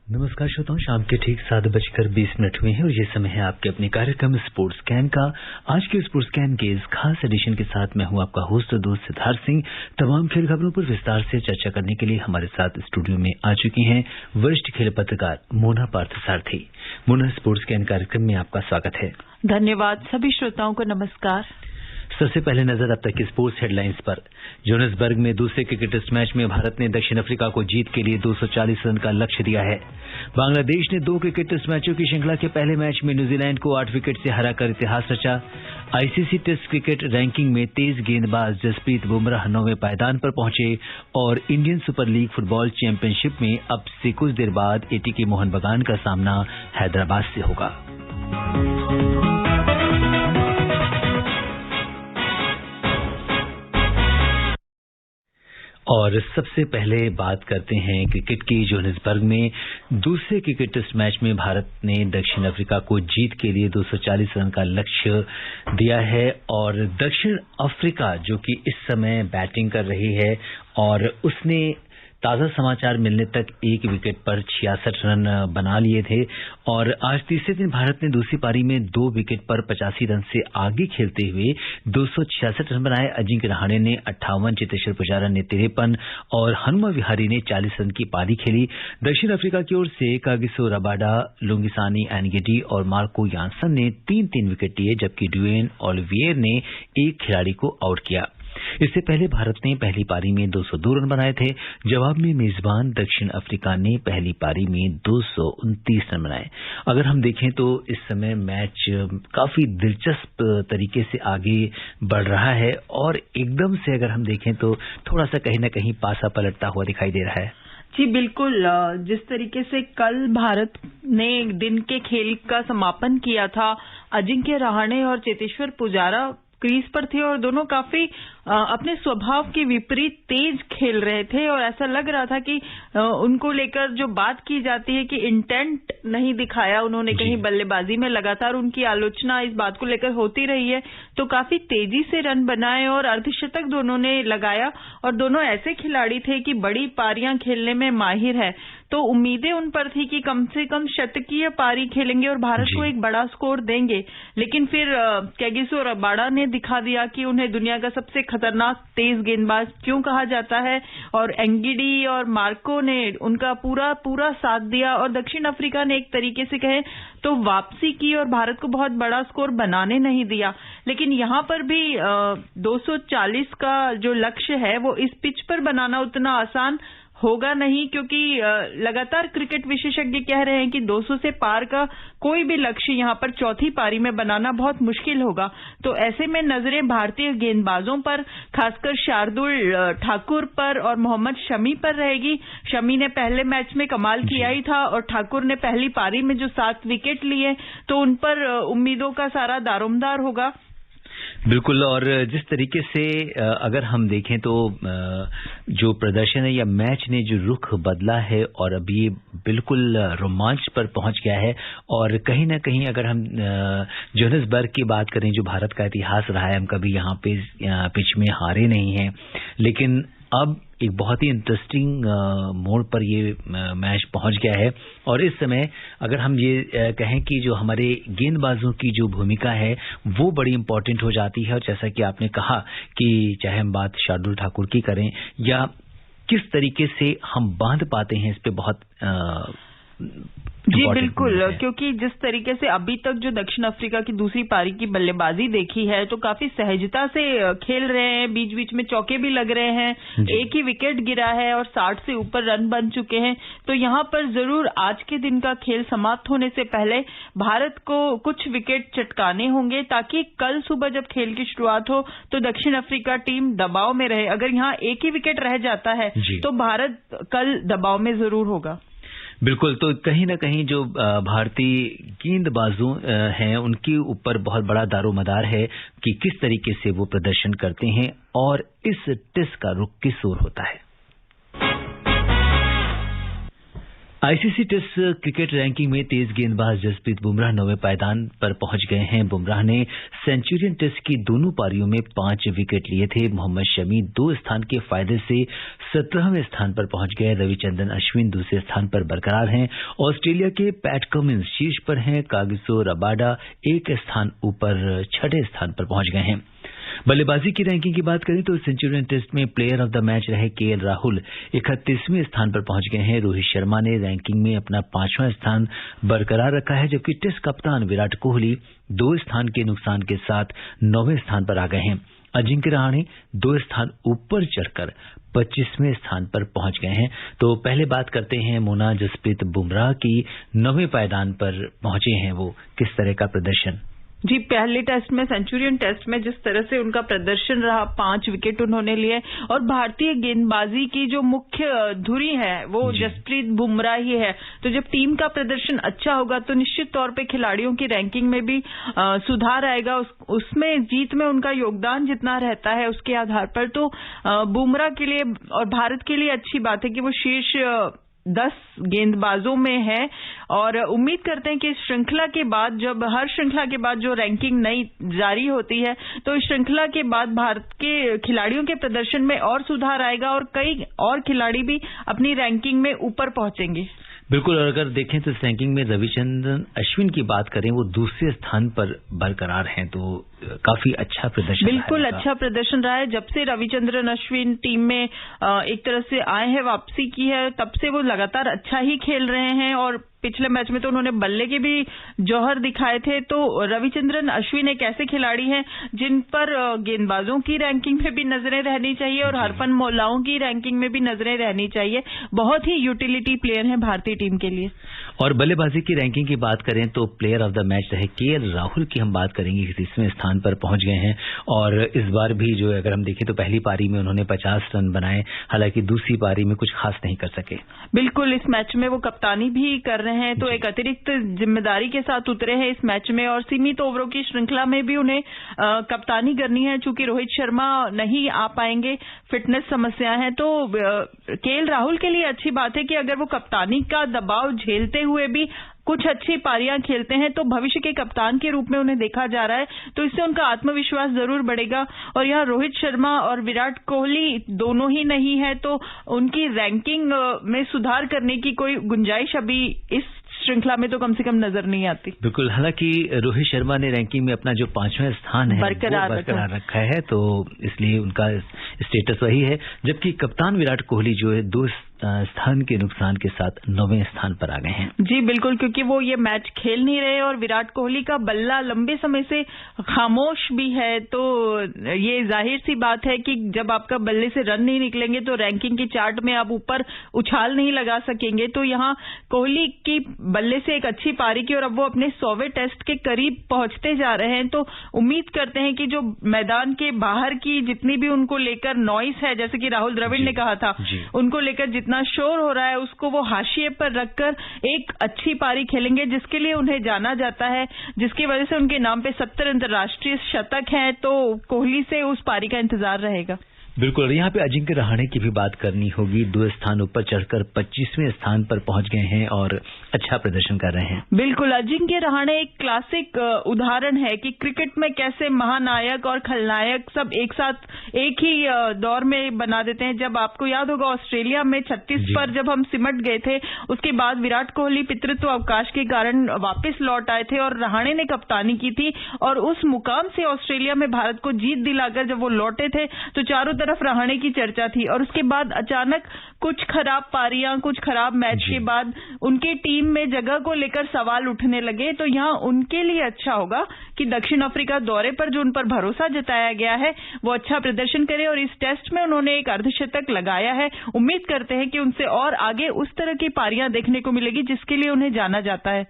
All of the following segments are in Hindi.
नमस्कार श्रोताओं, शाम के ठीक 7:20 हुए हैं और ये समय है आपके अपने कार्यक्रम स्पोर्ट्स कैन का। आज के स्पोर्ट्स कैन के इस खास एडिशन के साथ मैं हूं आपका होस्ट दोस्त सिद्धार्थ सिंह। तमाम खेल खबरों पर विस्तार से चर्चा करने के लिए हमारे साथ स्टूडियो में आ चुकी हैं वरिष्ठ खेल पत्रकार मोना पार्थसारथी। मोना, स्पोर्ट्स कैन कार्यक्रम में आपका स्वागत है। धन्यवाद। सभी श्रोताओं को नमस्कार। सबसे पहले नजर अब तक की स्पोर्ट्स हेडलाइंस पर। जोहान्सबर्ग में दूसरे क्रिकेट टेस्ट मैच में भारत ने दक्षिण अफ्रीका को जीत के लिए 240 रन का लक्ष्य दिया है। बांग्लादेश ने 2 क्रिकेट टेस्ट मैचों की श्रृंखला के पहले मैच में न्यूजीलैंड को 8 विकेट से हराकर इतिहास रचा। आईसीसी टेस्ट क्रिकेट रैंकिंग में तेज गेंदबाज जसप्रीत बुमराह 9वें पायदान पर पहुंचे और Indian super league football championship में अब से कुछ देर बाद एटीके मोहन बगान का सामना हैदराबाद से होगा। और सबसे पहले बात करते हैं क्रिकेट की। जोहान्सबर्ग में दूसरे क्रिकेट टेस्ट मैच में भारत ने दक्षिण अफ्रीका को जीत के लिए 240 रन का लक्ष्य दिया है और दक्षिण अफ्रीका जो कि इस समय बैटिंग कर रही है और उसने ताजा समाचार मिलने तक 1 विकेट पर 66 रन बना लिए थे और आज तीसरे दिन भारत ने दूसरी पारी में 2 विकेट पर 85 रन से आगे खेलते हुए 266 रन बनाए। अजिंक्य रहाणे ने 58, चेतेश्वर पुजारा ने 53 और हनुमा विहारी ने 40 रन की पारी खेली। दक्षिण अफ्रीका की ओर से कागिसो रबाडा, लुंगिसानी एनगेडी और मार्को यानसन ने 3-3 विकेट लिए, जबकि ड्यूएन ओलिवियर ने 1 खिलाड़ी को आउट किया। इससे पहले भारत ने पहली पारी में 202 रन बनाए थे। जवाब में मेजबान दक्षिण अफ्रीका ने पहली पारी में 229 रन बनाए। अगर हम देखें तो इस समय मैच काफी दिलचस्प तरीके से आगे बढ़ रहा है और एकदम से अगर हम देखें तो थोड़ा सा कहीं ना कहीं पासा पलटता हुआ दिखाई दे रहा है। जी बिल्कुल। जिस तरीके से कल भारत ने दिन के खेल का समापन किया था, अजिंक्य रहाणे और चेतेश्वर पुजारा क्रीज पर थे और दोनों काफी अपने स्वभाव के विपरीत तेज खेल रहे थे और ऐसा लग रहा था कि उनको लेकर जो बात की जाती है कि इंटेंट नहीं दिखाया उन्होंने कहीं बल्लेबाजी में। लगातार उनकी आलोचना इस बात को लेकर होती रही है, तो काफी तेजी से रन बनाए और अर्धशतक दोनों ने लगाया और दोनों ऐसे खिलाड़ी थे कि बड़ी पारियां खेलने में माहिर है, तो उम्मीदें उन पर थी कि कम से कम शतकीय पारी खेलेंगे और भारत को एक बड़ा स्कोर देंगे। लेकिन फिर कागिसो रबाडा ने दिखा दिया कि उन्हें दुनिया का सबसे खतरनाक तेज गेंदबाज क्यों कहा जाता है और एंगिडी और मार्को ने उनका पूरा साथ दिया और दक्षिण अफ्रीका ने एक तरीके से कहे तो वापसी की और भारत को बहुत बड़ा स्कोर बनाने नहीं दिया। लेकिन यहां पर भी 240 का जो लक्ष्य है वो इस पिच पर बनाना उतना आसान होगा नहीं, क्योंकि लगातार क्रिकेट विशेषज्ञ कह रहे हैं कि 200 से पार का कोई भी लक्ष्य यहां पर चौथी पारी में बनाना बहुत मुश्किल होगा। तो ऐसे में नजरें भारतीय गेंदबाजों पर, खासकर शार्दुल ठाकुर पर और मोहम्मद शमी पर रहेगी। शमी ने पहले मैच में कमाल किया ही था और ठाकुर ने पहली पारी में जो 7 विकेट लिए, तो उन पर उम्मीदों का सारा दारोमदार होगा। बिल्कुल। और जिस तरीके से अगर हम देखें तो जो प्रदर्शन है या मैच ने जो रुख बदला है और अभी ये बिल्कुल रोमांच पर पहुंच गया है और कहीं ना कहीं अगर हम जोहान्सबर्ग की बात करें, जो भारत का इतिहास रहा है, हम कभी यहाँ पे पिच में हारे नहीं हैं, लेकिन अब एक बहुत ही इंटरेस्टिंग मोड़ पर ये मैच पहुंच गया है और इस समय अगर हम ये कहें कि जो हमारे गेंदबाजों की जो भूमिका है वो बड़ी इंपॉर्टेंट हो जाती है। और जैसा कि आपने कहा कि चाहे हम बात शार्दुल ठाकुर की करें या किस तरीके से हम बांध पाते हैं, इस पे बहुत जी बिल्कुल, क्योंकि जिस तरीके से अभी तक जो दक्षिण अफ्रीका की दूसरी पारी की बल्लेबाजी देखी है तो काफी सहजता से खेल रहे हैं, बीच बीच में चौके भी लग रहे हैं, एक ही विकेट गिरा है और 60 से ऊपर रन बन चुके हैं। तो यहां पर जरूर आज के दिन का खेल समाप्त होने से पहले भारत को कुछ विकेट चटकाने होंगे ताकि कल सुबह जब खेल की शुरुआत हो तो दक्षिण अफ्रीका टीम दबाव में रहे। अगर यहां एक ही विकेट रह जाता है तो भारत कल दबाव में जरूर होगा। बिल्कुल। तो कहीं ना कहीं जो भारतीय गेंदबाजों हैं उनके ऊपर बहुत बड़ा दारोमदार है कि किस तरीके से वो प्रदर्शन करते हैं और इस टेस्ट का रुख किस ओर होता है। आईसीसी टेस्ट क्रिकेट रैंकिंग में तेज गेंदबाज जसप्रीत बुमराह 9वें पायदान पर पहुंच गए हैं। बुमराह ने सेंचुरियन टेस्ट की दोनों पारियों में 5 विकेट लिए थे। मोहम्मद शमी 2 स्थान के फायदे से 17वें स्थान पर पहुंच गए। रविचंद्रन अश्विन दूसरे स्थान पर बरकरार हैं। ऑस्ट्रेलिया के पैट कमिंस शीर्ष पर हैं। कागिसो रबाडा 1 स्थान ऊपर 6ठे स्थान पर पहुंच गए हैं। बल्लेबाजी की रैंकिंग की बात करें तो सेंचुरियन टेस्ट में प्लेयर ऑफ द मैच रहे केएल राहुल 31वें स्थान पर पहुंच गए हैं। रोहित शर्मा ने रैंकिंग में अपना 5वां स्थान बरकरार रखा है, जबकि टेस्ट कप्तान विराट कोहली 2 स्थान के नुकसान के साथ 9वें स्थान पर आ गए हैं। अजिंक्य रहाणे 2 स्थान ऊपर चढ़कर 25वें स्थान पर पहुंच गए हैं। तो पहले बात करते हैं मोना, जसप्रीत बुमराह की 9वें पायदान पर पहुंचे हैं, वो किस तरह का प्रदर्शन? जी, पहले टेस्ट में सेंचुरियन टेस्ट में जिस तरह से उनका प्रदर्शन रहा, 5 विकेट उन्होंने लिए और भारतीय गेंदबाजी की जो मुख्य धुरी है वो जसप्रीत बुमराह ही है। तो जब टीम का प्रदर्शन अच्छा होगा तो निश्चित तौर पे खिलाड़ियों की रैंकिंग में भी सुधार आएगा। उसमें जीत में उनका योगदान जितना रहता है उसके आधार पर तो बुमराह के लिए और भारत के लिए अच्छी बात है कि वो शीर्ष 10 गेंदबाजों में है। और उम्मीद करते हैं कि इस श्रृंखला के बाद, जब हर श्रृंखला के बाद जो रैंकिंग नई जारी होती है, तो इस श्रृंखला के बाद भारत के खिलाड़ियों के प्रदर्शन में और सुधार आएगा और कई और खिलाड़ी भी अपनी रैंकिंग में ऊपर पहुंचेंगे। बिल्कुल, और अगर देखें तो इस रैंकिंग में रविचंद्रन अश्विन की बात करें, वो दूसरे स्थान पर बरकरार हैं, तो काफी अच्छा प्रदर्शन। बिल्कुल अच्छा प्रदर्शन रहा है। जब से रविचंद्रन अश्विन टीम में एक तरह से आए हैं, वापसी की है, तब से वो लगातार अच्छा ही खेल रहे हैं और पिछले मैच में तो उन्होंने बल्ले के भी जौहर दिखाए थे। तो रविचंद्रन अश्विन एक ऐसे खिलाड़ी हैं जिन पर गेंदबाजों की रैंकिंग में भी नजरें रहनी चाहिए और हरफन मौलाओं की रैंकिंग में भी नजरें रहनी चाहिए। बहुत ही यूटिलिटी प्लेयर हैं भारतीय टीम के लिए। और बल्लेबाजी की रैंकिंग की बात करें तो प्लेयर ऑफ द मैच रहे केएल राहुल की हम बात करेंगे, 30वें स्थान पर पहुंच गए हैं। और इस बार भी जो अगर हम देखें तो पहली पारी में उन्होंने 50 रन बनाए, हालांकि दूसरी पारी में कुछ खास नहीं कर सके। बिल्कुल, इस मैच में वो कप्तानी भी कर रहे हैं, तो एक अतिरिक्त जिम्मेदारी के साथ उतरे हैं इस मैच में और सीमित ओवरों की श्रृंखला में भी उन्हें कप्तानी करनी है। चूंकि रोहित शर्मा नहीं आ पाएंगे, फिटनेस समस्या है, तो केएल राहुल के लिए अच्छी बात है कि अगर वो कप्तानी का दबाव झेलते हुए भी कुछ अच्छी पारियां खेलते हैं तो भविष्य के कप्तान के रूप में उन्हें देखा जा रहा है, तो इससे उनका आत्मविश्वास जरूर बढ़ेगा। और यहाँ रोहित शर्मा और विराट कोहली दोनों ही नहीं है, तो उनकी रैंकिंग में सुधार करने की कोई गुंजाइश अभी इस श्रृंखला में तो कम से कम नजर नहीं आती। बिल्कुल, हालांकि रोहित शर्मा ने रैंकिंग में अपना जो 5वां स्थान है बरकरार रखा है, तो इसलिए उनका स्टेटस वही है, जबकि कप्तान विराट कोहली जो है 2 स्थान के नुकसान के साथ 9वें स्थान पर आ गए हैं। जी बिल्कुल, क्योंकि वो ये मैच खेल नहीं रहे और विराट कोहली का बल्ला लंबे समय से खामोश भी है, तो ये जाहिर सी बात है कि जब आपका बल्ले से रन नहीं निकलेंगे तो रैंकिंग की चार्ट में आप ऊपर उछाल नहीं लगा सकेंगे। तो यहाँ कोहली की बल्ले से एक अच्छी पारी की और अब वो अपने 100वें टेस्ट के करीब पहुंचते जा रहे हैं। तो उम्मीद करते हैं कि जो मैदान के बाहर की जितनी भी उनको लेकर नॉइस है, जैसे कि राहुल द्रविड़ ने कहा था, उनको लेकर जितना शोर हो रहा है उसको वो हाशिए पर रखकर एक अच्छी पारी खेलेंगे, जिसके लिए उन्हें जाना जाता है, जिसकी वजह से उनके नाम पे 70 अंतर्राष्ट्रीय शतक हैं। तो कोहली से उस पारी का इंतजार रहेगा। बिल्कुल, यहाँ पे अजिंक्य रहाणे की भी बात करनी होगी। 2 स्थान ऊपर चढ़कर 25वें स्थान पर पहुंच गए हैं और अच्छा प्रदर्शन कर रहे हैं। बिल्कुल, अजिंक्य रहाणे एक क्लासिक उदाहरण है कि क्रिकेट में कैसे महानायक और खलनायक सब एक साथ एक ही दौर में बना देते हैं। जब आपको याद होगा ऑस्ट्रेलिया में 36 पर जब हम सिमट गए थे, उसके बाद विराट कोहली पितृत्व अवकाश के कारण वापस लौट आए थे और रहाणे ने कप्तानी की थी और उस मुकाम से ऑस्ट्रेलिया में भारत को जीत दिलाकर जब वो लौटे थे तो चारों तरफ रहाणे की चर्चा थी। और उसके बाद अचानक कुछ खराब पारियां, कुछ खराब मैच के बाद उनकी टीम में जगह को लेकर सवाल उठने लगे। तो यहाँ उनके लिए अच्छा होगा कि दक्षिण अफ्रीका दौरे पर जो उन पर भरोसा जताया गया है वो अच्छा प्रदर्शन करे और इस टेस्ट में उन्होंने एक अर्धशतक लगाया है। उम्मीद करते हैं कि उनसे और आगे उस तरह की पारियां देखने को मिलेगी जिसके लिए उन्हें जाना जाता है।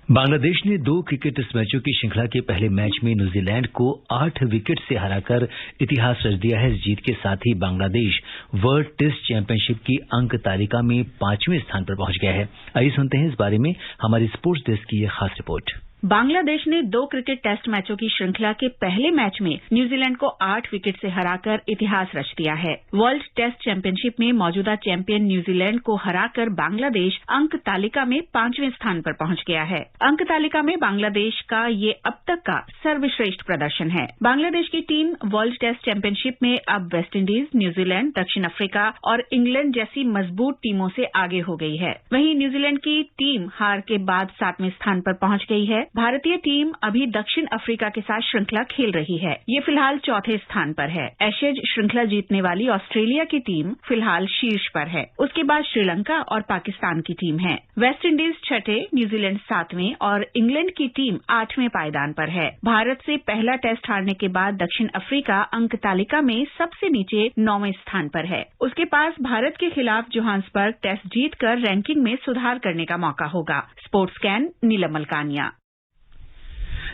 बांग्लादेश ने 2 क्रिकेट टेस्ट मैचों की श्रृंखला के पहले मैच में न्यूजीलैंड को 8 विकेट से हराकर इतिहास रच दिया है। इस जीत के साथ ही बांग्लादेश वर्ल्ड टेस्ट चैंपियनशिप की अंक तालिका में 5वें स्थान पर पहुंच गया है। आइए सुनते हैं इस बारे में हमारी स्पोर्ट्स डेस्क की यह खास रिपोर्ट। बांग्लादेश ने 2 क्रिकेट टेस्ट मैचों की श्रृंखला के पहले मैच में न्यूजीलैंड को 8 विकेट से हराकर इतिहास रच दिया है। वर्ल्ड टेस्ट चैंपियनशिप में मौजूदा चैंपियन न्यूजीलैंड को हराकर बांग्लादेश अंक तालिका में 5वें स्थान पर पहुंच गया है। अंक तालिका में बांग्लादेश का ये अब तक का सर्वश्रेष्ठ प्रदर्शन है। बांग्लादेश की टीम वर्ल्ड टेस्ट चैंपियनशिप में अब वेस्टइंडीज, न्यूजीलैंड, दक्षिण अफ्रीका और इंग्लैंड जैसी मजबूत टीमों से आगे हो गई है। वहीं न्यूजीलैंड की टीम हार के बाद 7वें स्थान पर पहुंच गई है। भारतीय टीम अभी दक्षिण अफ्रीका के साथ श्रृंखला खेल रही है। ये फिलहाल 4थे स्थान पर है। एशेज श्रृंखला जीतने वाली ऑस्ट्रेलिया की टीम फिलहाल शीर्ष पर है। उसके बाद श्रीलंका और पाकिस्तान की टीम है। वेस्टइंडीज 6ठे, न्यूजीलैंड 7वें और इंग्लैंड की टीम 8वें पायदान पर है। भारत से पहला टेस्ट हारने के बाद दक्षिण अफ्रीका अंक तालिका में सबसे नीचे 9वें स्थान पर है। उसके पास भारत के खिलाफ जोहान्सबर्ग टेस्ट जीतकर रैंकिंग में सुधार करने का मौका होगा। स्पोर्ट्स कैन, नीलम मलकानिया।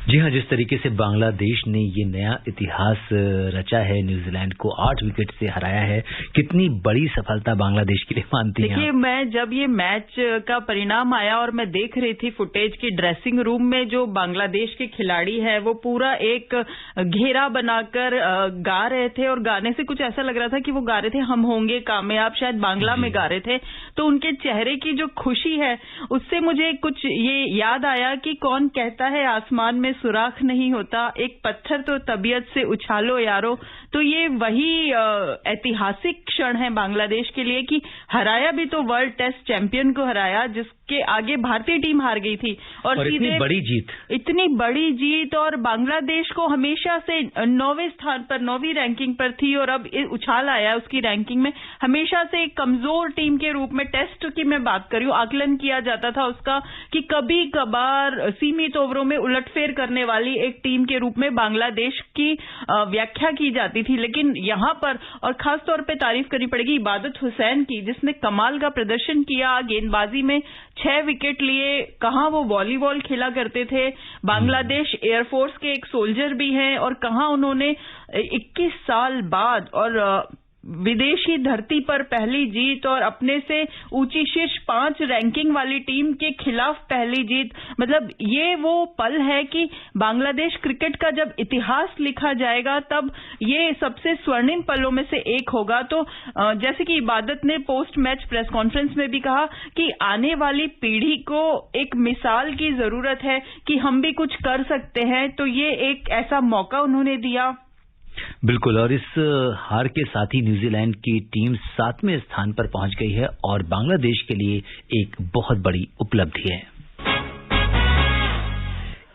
जी हाँ, जिस तरीके से बांग्लादेश ने ये नया इतिहास रचा है, न्यूजीलैंड को 8 विकेट से हराया है, कितनी बड़ी सफलता बांग्लादेश के लिए मानती हैं? देखिए, मैं जब ये मैच का परिणाम आया और मैं देख रही थी फुटेज की, ड्रेसिंग रूम में जो बांग्लादेश के खिलाड़ी है वो पूरा एक घेरा बनाकर गा रहे थे और गाने से कुछ ऐसा लग रहा था कि वो गा रहे थे हम होंगे कामयाब, शायद बांग्ला में गा रहे थे। तो उनके चेहरे की जो खुशी है उससे मुझे कुछ ये याद आया कि कौन कहता है आसमान में सुराख नहीं होता, एक पत्थर तो तबीयत से उछालो यारो। तो ये वही ऐतिहासिक क्षण है बांग्लादेश के लिए कि हराया भी तो वर्ल्ड टेस्ट चैंपियन को हराया, जिसके आगे भारतीय टीम हार गई थी और इतनी बड़ी जीत और बांग्लादेश को हमेशा से 9वें स्थान पर, 9वीं रैंकिंग पर थी और अब उछाल आया उसकी रैंकिंग में। हमेशा से एक कमजोर टीम के रूप में, टेस्ट की मैं बात कर रही हूं, आकलन किया जाता था उसका कि कभी कभार सीमित ओवरों में उलटफेर करने वाली एक टीम के रूप में बांग्लादेश की व्याख्या की जाती थी। लेकिन यहां पर और खास तौर पे तारीफ करनी पड़ेगी इबादत हुसैन की, जिसने कमाल का प्रदर्शन किया। गेंदबाजी में 6 विकेट लिए। कहां वो वॉलीबॉल खेला करते थे, बांग्लादेश एयरफोर्स के एक सोल्जर भी हैं और कहां उन्होंने 21 साल बाद और विदेशी धरती पर पहली जीत और अपने से ऊंची शीर्ष 5 रैंकिंग वाली टीम के खिलाफ पहली जीत। मतलब ये वो पल है कि बांग्लादेश क्रिकेट का जब इतिहास लिखा जाएगा तब ये सबसे स्वर्णिम पलों में से एक होगा। तो जैसे कि इबादत ने पोस्ट मैच प्रेस कॉन्फ्रेंस में भी कहा कि आने वाली पीढ़ी को एक मिसाल की जरूरत है कि हम भी कुछ कर सकते हैं। तो ये एक ऐसा मौका उन्होंने दिया। बिल्कुल, और इस हार के साथ ही न्यूजीलैंड की टीम 7वें स्थान पर पहुंच गई है और बांग्लादेश के लिए एक बहुत बड़ी उपलब्धि है।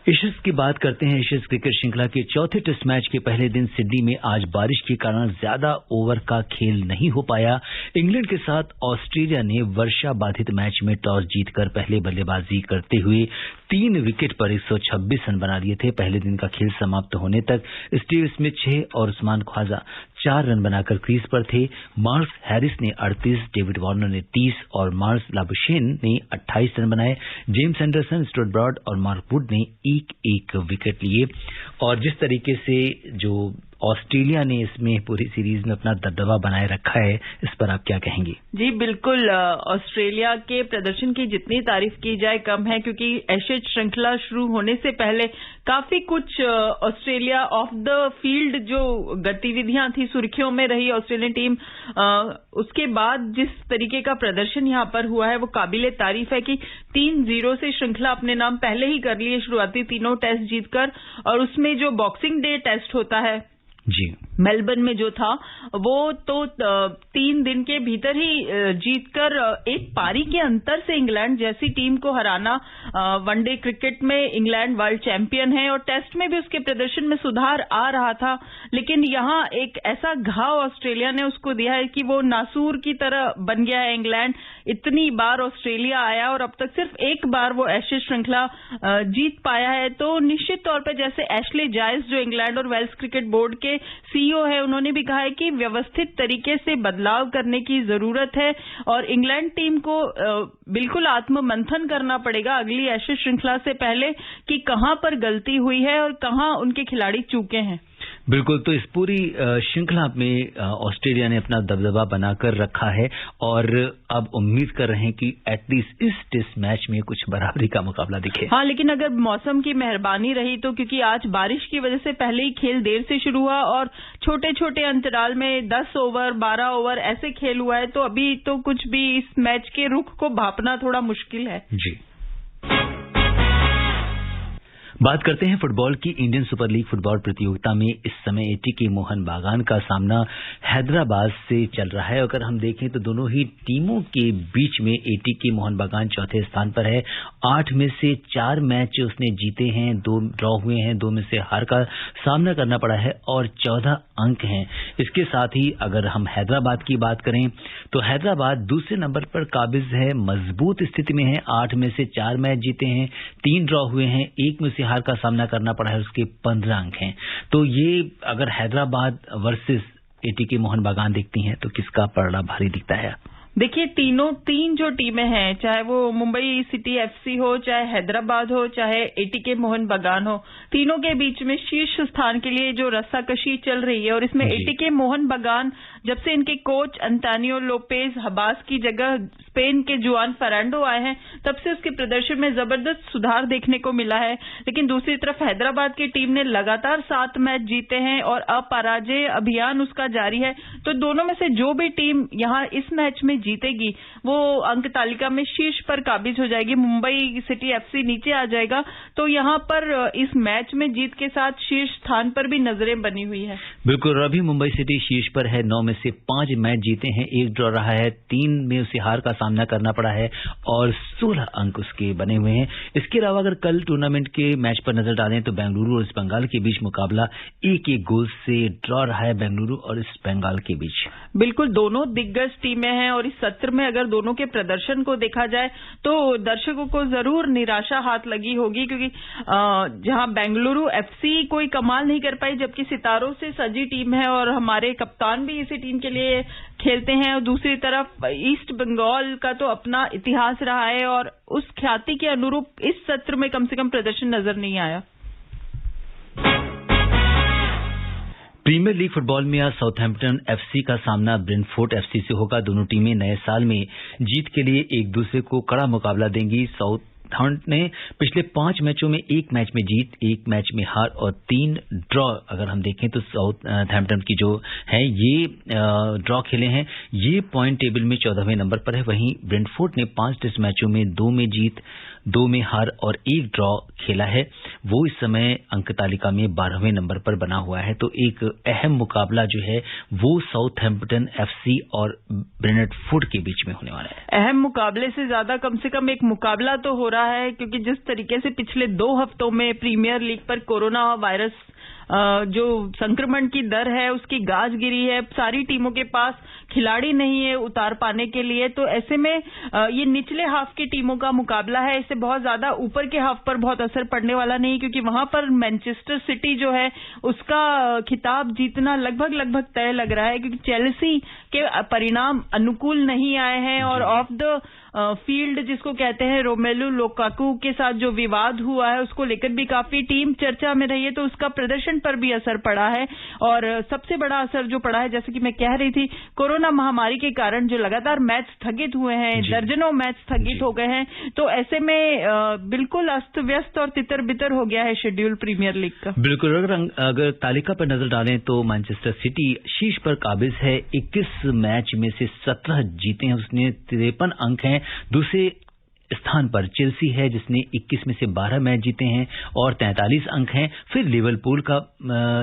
एशेज की बात करते हैं। एशेज क्रिकेट श्रृंखला के 4थे टेस्ट मैच के पहले दिन सिडनी में आज बारिश के कारण ज्यादा ओवर का खेल नहीं हो पाया। इंग्लैंड के साथ ऑस्ट्रेलिया ने वर्षा बाधित मैच में टॉस जीतकर पहले बल्लेबाजी करते हुए 3 विकेट पर 126 रन बना लिए थे। पहले दिन का खेल समाप्त होने तक स्टीव स्मिथ 6 और उस्मान ख्वाजा 4 रन बनाकर क्रीज पर थे। मार्कस हैरिस ने 38, डेविड वार्नर ने 30 और मार्स लाबुशेन ने 28 रन बनाए। जेम्स एंडरसन, स्टुअर्ट ब्रॉड और मार्क वुड ने एक विकेट लिए। और जिस तरीके से जो ऑस्ट्रेलिया ने इसमें पूरी सीरीज में अपना दबदबा बनाए रखा है, इस पर आप क्या कहेंगे? जी बिल्कुल, ऑस्ट्रेलिया के प्रदर्शन की जितनी तारीफ की जाए कम है, क्योंकि एशेज श्रृंखला शुरू होने से पहले काफी कुछ ऑस्ट्रेलिया ऑफ द फील्ड जो गतिविधियां थी सुर्खियों में रही ऑस्ट्रेलियन टीम। उसके बाद जिस तरीके का प्रदर्शन यहां पर हुआ है वो काबिले तारीफ है कि 3-0 से श्रृंखला अपने नाम पहले ही कर लिए शुरुआती तीनों टेस्ट जीतकर। और उसमें जो बॉक्सिंग डे टेस्ट होता है जी मेलबर्न में जो था, वो तो 3 दिन के भीतर ही जीतकर एक पारी के अंतर से इंग्लैंड जैसी टीम को हराना। वनडे क्रिकेट में इंग्लैंड वर्ल्ड चैंपियन है और टेस्ट में भी उसके प्रदर्शन में सुधार आ रहा था। लेकिन यहां एक ऐसा घाव ऑस्ट्रेलिया ने उसको दिया है कि वो नासूर की तरह बन गया है इंग्लैंड। इतनी बार ऑस्ट्रेलिया आया और अब तक सिर्फ एक बार वो एशेज श्रृंखला जीत पाया है। तो निश्चित तौर पर जैसे एशले जायस जो इंग्लैंड और वेल्स क्रिकेट बोर्ड के सीईओ है, उन्होंने भी कहा है कि व्यवस्थित तरीके से बदलाव करने की जरूरत है और इंग्लैंड टीम को बिल्कुल आत्ममंथन करना पड़ेगा अगली एशेज श्रृंखला से पहले कि कहां पर गलती हुई है और कहां उनके खिलाड़ी चूके हैं। बिल्कुल, तो इस पूरी श्रृंखला में ऑस्ट्रेलिया ने अपना दबदबा बनाकर रखा है और अब उम्मीद कर रहे हैं कि एटलीस्ट इस टेस्ट मैच में कुछ बराबरी का मुकाबला दिखे। हाँ, लेकिन अगर मौसम की मेहरबानी रही तो, क्योंकि आज बारिश की वजह से पहले ही खेल देर से शुरू हुआ और छोटे छोटे अंतराल में 10 ओवर 12 ओवर ऐसे खेल हुआ है, तो अभी तो कुछ भी इस मैच के रुख को भांपना थोड़ा मुश्किल है। जी, बात करते हैं फुटबॉल की। इंडियन सुपर लीग फुटबॉल प्रतियोगिता में इस समय एटीके मोहन बागान का सामना हैदराबाद से चल रहा है। अगर हम देखें तो दोनों ही टीमों के बीच में एटीके मोहन बागान चौथे स्थान पर है। 8 में से 4 मैच उसने जीते हैं, 2 ड्रॉ हुए हैं, 2 में से हार का सामना करना पड़ा है और 14 अंक हैं। इसके साथ ही अगर हम हैदराबाद की बात करें तो हैदराबाद दूसरे नंबर पर काबिज है, मजबूत स्थिति में है। 8 में से 4 मैच जीते हैं, 3 ड्रॉ हुए हैं, 1 में से हार का सामना करना पड़ा है, उसके 15 अंक हैं। तो ये अगर हैदराबाद वर्सेस एटीके मोहन बागान देखती हैं तो किसका पलड़ा भारी दिखता है? देखिए, तीन जो टीमें हैं, चाहे वो मुंबई सिटी एफसी हो, चाहे हैदराबाद हो, चाहे एटीके मोहन बागान हो, तीनों के बीच में शीर्ष स्थान के लिए जो रस्साकशी चल रही है और इसमें एटीके मोहन बागान जब से इनके कोच अंतानियो लोपेज हबास की जगह स्पेन के जुआन फर्नांडो आए हैं, तब से उसके प्रदर्शन में जबरदस्त सुधार देखने को मिला है। लेकिन दूसरी तरफ हैदराबाद की टीम ने लगातार 7 मैच जीते हैं और अपराजय अभियान उसका जारी है। तो दोनों में से जो भी टीम यहां इस मैच में जीतेगी वो अंक तालिका में शीर्ष पर काबिज हो जाएगी। मुंबई सिटी एफसी नीचे आ जाएगा। तो यहां पर इस मैच में जीत के साथ शीर्ष स्थान पर भी नजरें बनी हुई है। बिल्कुल, अभी मुंबई सिटी शीर्ष पर है। 9 में से 5 मैच जीते हैं, 1 ड्रॉ रहा है, 3 में उसे हार का सामना करना पड़ा है और 16 अंक उसके बने हुए हैं। इसके अलावा अगर कल टूर्नामेंट के मैच पर नजर डालें तो बेंगलुरु और इस्ट बंगाल के बीच मुकाबला 1-1 गोल से ड्रॉ रहा है बेंगलुरु और इस्ट बंगाल के बीच। बिल्कुल, दोनों दिग्गज टीमें हैं और इस सत्र में अगर दोनों के प्रदर्शन को देखा जाए तो दर्शकों को जरूर निराशा हाथ लगी होगी, क्योंकि जहां बेंगलुरु एफसी कोई कमाल नहीं कर पाई, जबकि सितारों से सजी टीम है और हमारे कप्तान भी इसी टीम के लिए खेलते हैं। और दूसरी तरफ ईस्ट बंगाल का तो अपना इतिहास रहा है और उस ख्याति के अनुरूप इस सत्र में कम से कम प्रदर्शन नजर नहीं आया। प्रीमियर लीग फुटबॉल में आज साउथहैम्पटन एफसी का सामना ब्रेंटफोर्ड एफसी से होगा। दोनों टीमें नए साल में जीत के लिए एक दूसरे को कड़ा मुकाबला देंगी। साउथहैम्पटन ने पिछले 5 मैचों में 1 मैच में जीत, 1 मैच में हार और 3 ड्रॉ अगर हम देखें तो साउथहैम्पटन की जो है ये ड्रॉ खेले हैं। ये पॉइंट टेबल में 14वें नंबर पर है। वहीं ब्रेंटफोर्ड ने 5 टेस्ट मैचों में 2 में जीत, 2 में हार और 1 ड्रॉ खेला है। वो इस समय अंक तालिका में 12वें नंबर पर बना हुआ है। तो एक अहम मुकाबला जो है वो साउथहैम्पटन एफसी और ब्रेंटफोर्ड के बीच में होने वाला है। अहम मुकाबले से ज्यादा कम से कम एक मुकाबला तो हो रहा है, क्योंकि जिस तरीके से पिछले 2 हफ्तों में प्रीमियर लीग पर कोरोना वायरस जो संक्रमण की दर है उसकी गाज गिरी है, सारी टीमों के पास खिलाड़ी नहीं है उतार पाने के लिए। तो ऐसे में ये निचले हाफ की टीमों का मुकाबला है। इससे बहुत ज्यादा ऊपर के हाफ पर बहुत असर पड़ने वाला नहीं, क्योंकि वहां पर मैनचेस्टर सिटी जो है उसका खिताब जीतना लगभग तय लग रहा है, क्योंकि चेल्सी के परिणाम अनुकूल नहीं आए हैं और ऑफ द फील्ड जिसको कहते हैं रोमेलू लुकाकू के साथ जो विवाद हुआ है उसको लेकर भी काफी टीम चर्चा में रही है। तो उसका प्रदर्शन पर भी असर पड़ा है और सबसे बड़ा असर जो पड़ा है, जैसे कि मैं कह रही थी, कोरोना महामारी के कारण जो लगातार मैच स्थगित हुए हैं, दर्जनों मैच स्थगित हो गए हैं। तो ऐसे में बिल्कुल अस्त व्यस्त और तितर बितर हो गया है शेड्यूल प्रीमियर लीग का। बिल्कुल, अगर तालिका पर नजर डालें तो मैनचेस्टर सिटी शीर्ष पर काबिज है। 21 मैच में से 17 जीते हैं, उसने 53 अंक हैं। दूसरे स्थान पर चेल्सी है जिसने 21 में से 12 मैच जीते हैं और 43 अंक हैं। फिर लिवरपूल का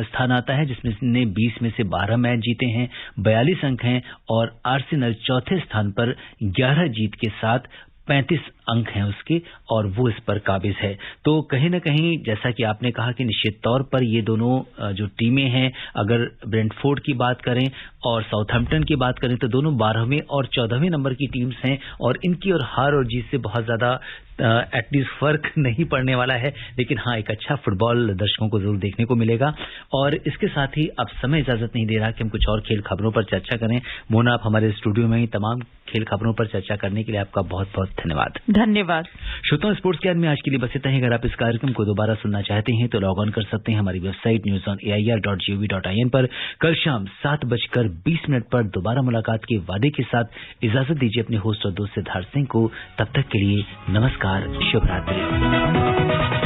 स्थान आता है जिसमें इसने 20 में से 12 मैच जीते हैं, 42 अंक हैं और आर्सेनल चौथे स्थान पर 11 जीत के साथ 35 अंक हैं उसके और वो इस पर काबिज है। तो कहीं न कहीं जैसा कि आपने कहा कि निश्चित तौर पर ये दोनों जो टीमें हैं, अगर ब्रेंटफोर्ड की बात करें और साउथहैम्पटन की बात करें तो दोनों 12वें और 14वें नंबर की टीम्स हैं और इनकी और हार और जीत से बहुत ज्यादा एटलीस्ट फर्क नहीं पड़ने वाला है। लेकिन हाँ, एक अच्छा फुटबॉल दर्शकों को जरूर देखने को मिलेगा। और इसके साथ ही अब समय इजाजत नहीं दे रहा कि हम कुछ और खेल खबरों पर चर्चा करें। मोना, आप हमारे स्टूडियो में ही तमाम खेल खबरों पर चर्चा करने के लिए आपका बहुत बहुत धन्यवाद। धन्यवाद। श्रोताओं, स्पोर्ट्स ज्ञान में आज के लिए बस इतना ही। अगर आप इस कार्यक्रम को दोबारा सुनना चाहते हैं तो लॉग ऑन कर सकते हैं हमारी वेबसाइट newsonair.gov.in पर। कल शाम 7:20 पर दोबारा मुलाकात के वादे के साथ इजाजत दीजिए अपने होस्ट और दोस्त सिद्धार्थ सिंह को। तब तक के लिए नमस्कार, शुभ रात्रि।